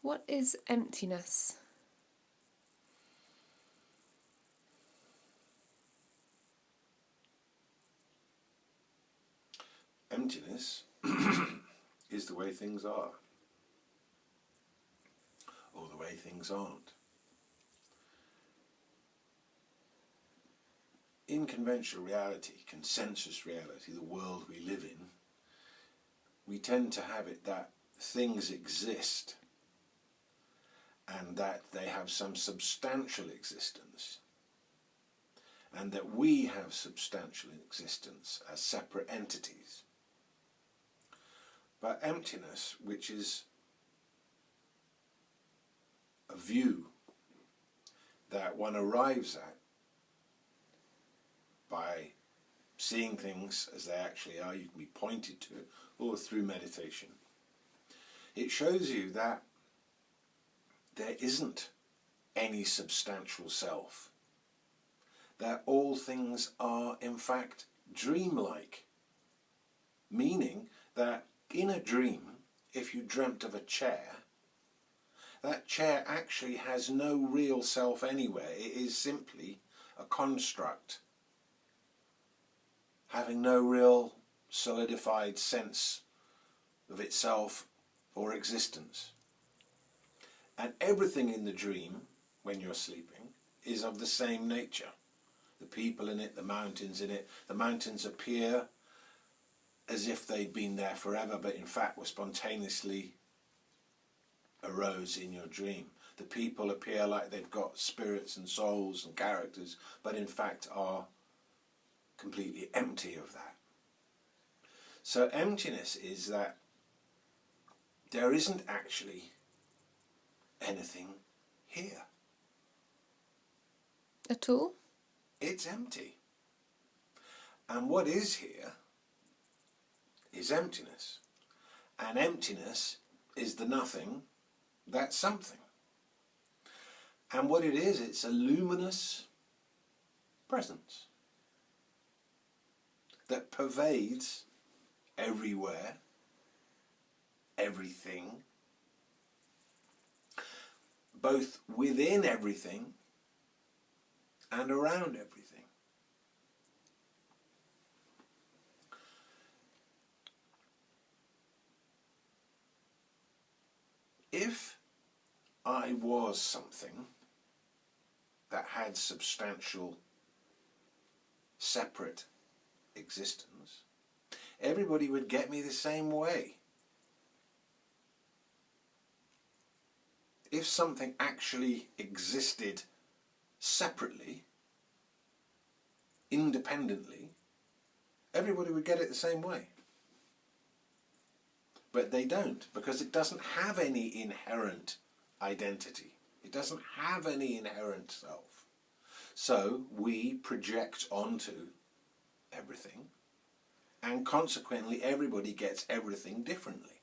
What is emptiness? Emptiness is the way things are, or the way things aren't. In conventional reality, consensus reality, the world we live in, we tend to have it that things exist and that they have some substantial existence, and that we have substantial existence as separate entities. But emptiness, which is a view that one arrives at by seeing things as they actually are, you can be pointed to, or through meditation. It shows you that there isn't any substantial self, that all things are in fact dreamlike, meaning that in a dream, if you dreamt of a chair, that chair actually has no real self anywhere. It is simply a construct, having no real solidified sense of itself or existence. And everything in the dream, when you're sleeping, is of the same nature. The people in it, the mountains in it. The mountains appear as if they'd been there forever, but in fact were spontaneously arose in your dream. The people appear like they've got spirits and souls and characters, but in fact are completely empty of that. So emptiness is that there isn't actually anything here. At all? It's empty. And what is here is emptiness. And emptiness is the nothing that's something. And what it is, it's a luminous presence that pervades everywhere, everything, both within everything and around everything. If I was something that had substantial, separate existence, everybody would get me the same way. If something actually existed separately, independently, everybody would get it the same way. But they don't, because it doesn't have any inherent identity. It doesn't have any inherent self. So we project onto everything, and consequently everybody gets everything differently.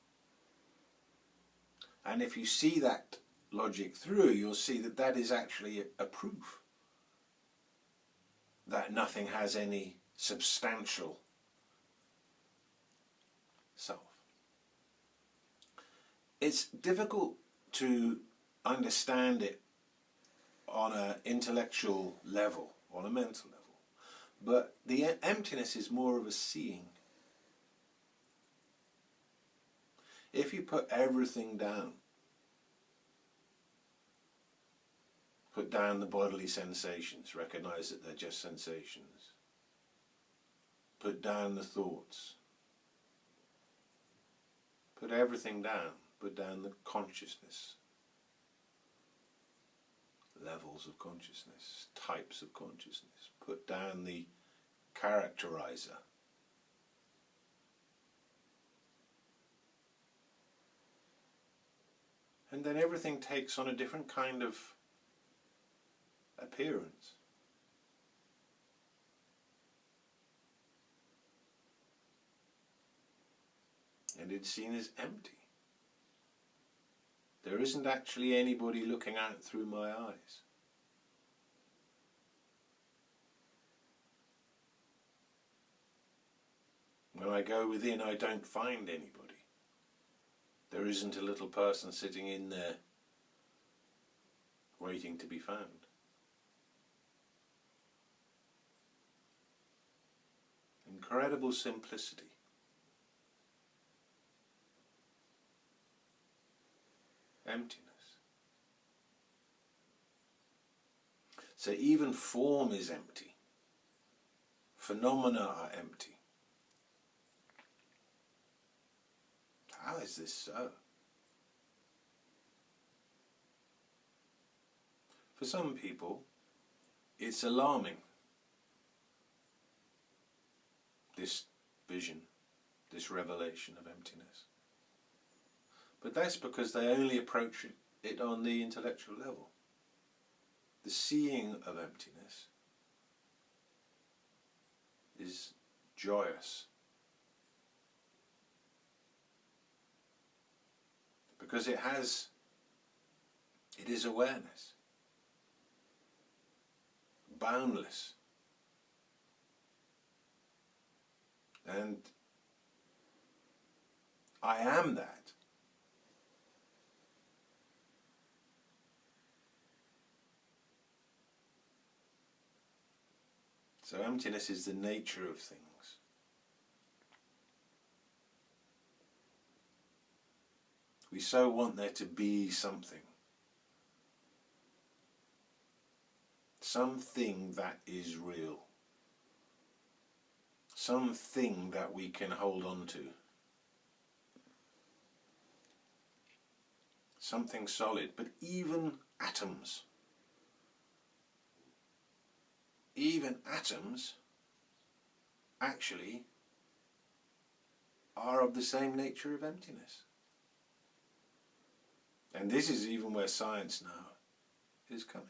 And if you see that logic through, you'll see that that is actually a proof that nothing has any substantial self. It's difficult to understand it on an intellectual level, on a mental level, but the emptiness is more of a seeing. If you put everything down, put down the bodily sensations, recognize that they're just sensations, put down the thoughts, put everything down, put down the consciousness, levels of consciousness, types of consciousness, put down the characterizer, and then everything takes on a different kind of appearance. And it's seen as empty. There isn't actually anybody looking out through my eyes. When I go within, I don't find anybody. there isn't a little person sitting in there waiting to be found. Incredible simplicity. Emptiness. So even form is empty. Phenomena are empty. How is this so? For some people, it's alarming. This vision, this revelation of emptiness. But that's because they only approach it on the intellectual level. The seeing of emptiness is joyous. Because it is awareness. Boundless. And I am that. So emptiness is the nature of things. We so want there to be something. Something that is real. Something that we can hold on to. Something solid. But even atoms actually are of the same nature of emptiness. And this is even where science now is coming.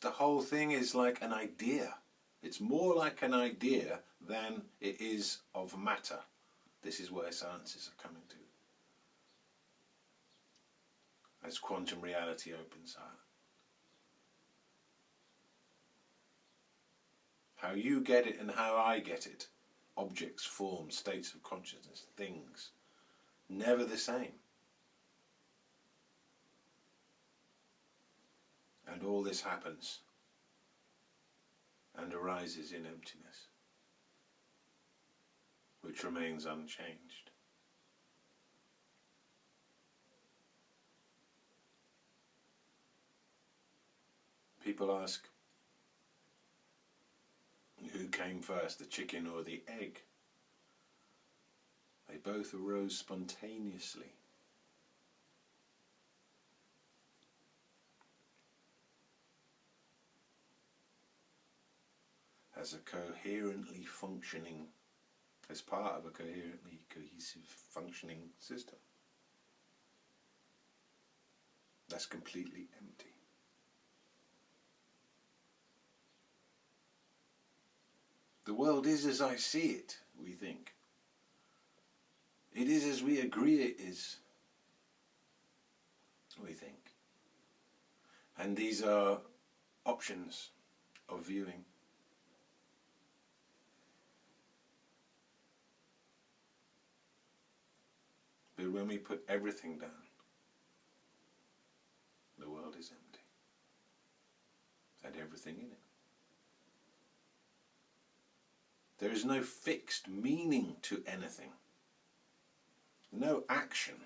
The whole thing is like an idea. It's more like an idea than it is of matter. This is where sciences are coming to. As quantum reality opens out. How you get it and how I get it. Objects, forms, states of consciousness, things. Never the same. And all this happens and arises in emptiness, which remains unchanged. People ask, who came first, the chicken or the egg? They both arose spontaneously. As a coherently functioning, as part of a coherently cohesive functioning system. That's completely empty. The world is as I see it, we think. It is as we agree it is, we think. And these are options of viewing. But when we put everything down, the world is empty. And everything in it. There is no fixed meaning to anything. No action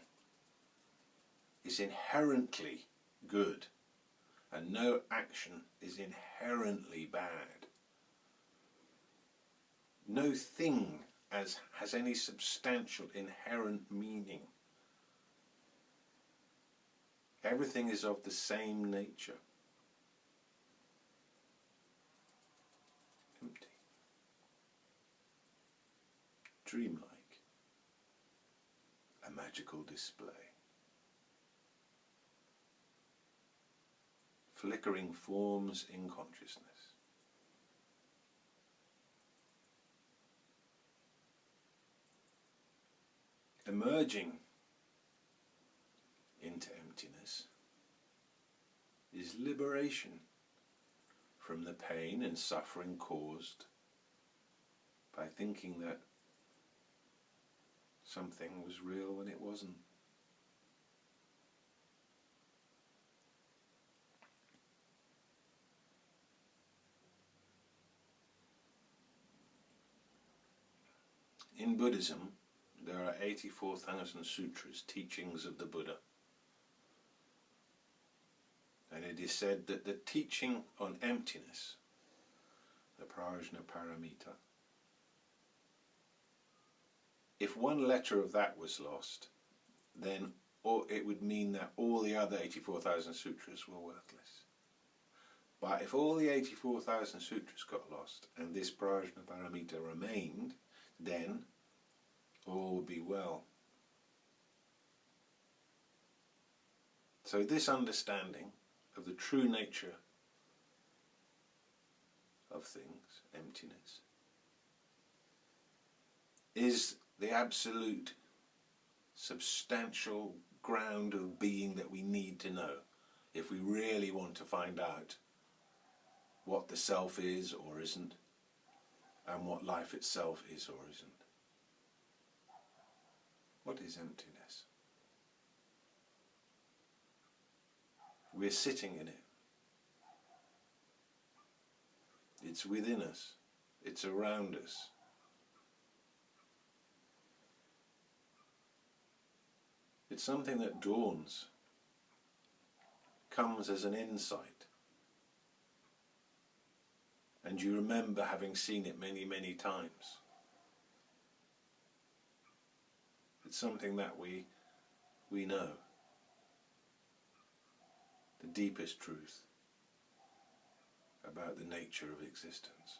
is inherently good, and no action is inherently bad. No thing has any substantial inherent meaning. Everything is of the same nature. Empty. Dreamlike. A magical display. Flickering forms in consciousness. Emerging into emptiness is liberation from the pain and suffering caused by thinking that something was real when it wasn't. In Buddhism, there are 84,000 sutras, teachings of the Buddha. And it is said that the teaching on emptiness, the Prajnaparamita, if one letter of that was lost, then it would mean that all the other 84,000 sutras were worthless. But if all the 84,000 sutras got lost and this Prajnaparamita remained, then all would be well. So this understanding of the true nature of things, emptiness, is the absolute substantial ground of being that we need to know if we really want to find out what the self is or isn't, and what life itself is or isn't. What is emptiness? We're sitting in it. It's within us. It's around us. It's something that dawns, comes as an insight. And you remember having seen it many, many times. It's something that we know. The deepest truth about the nature of existence.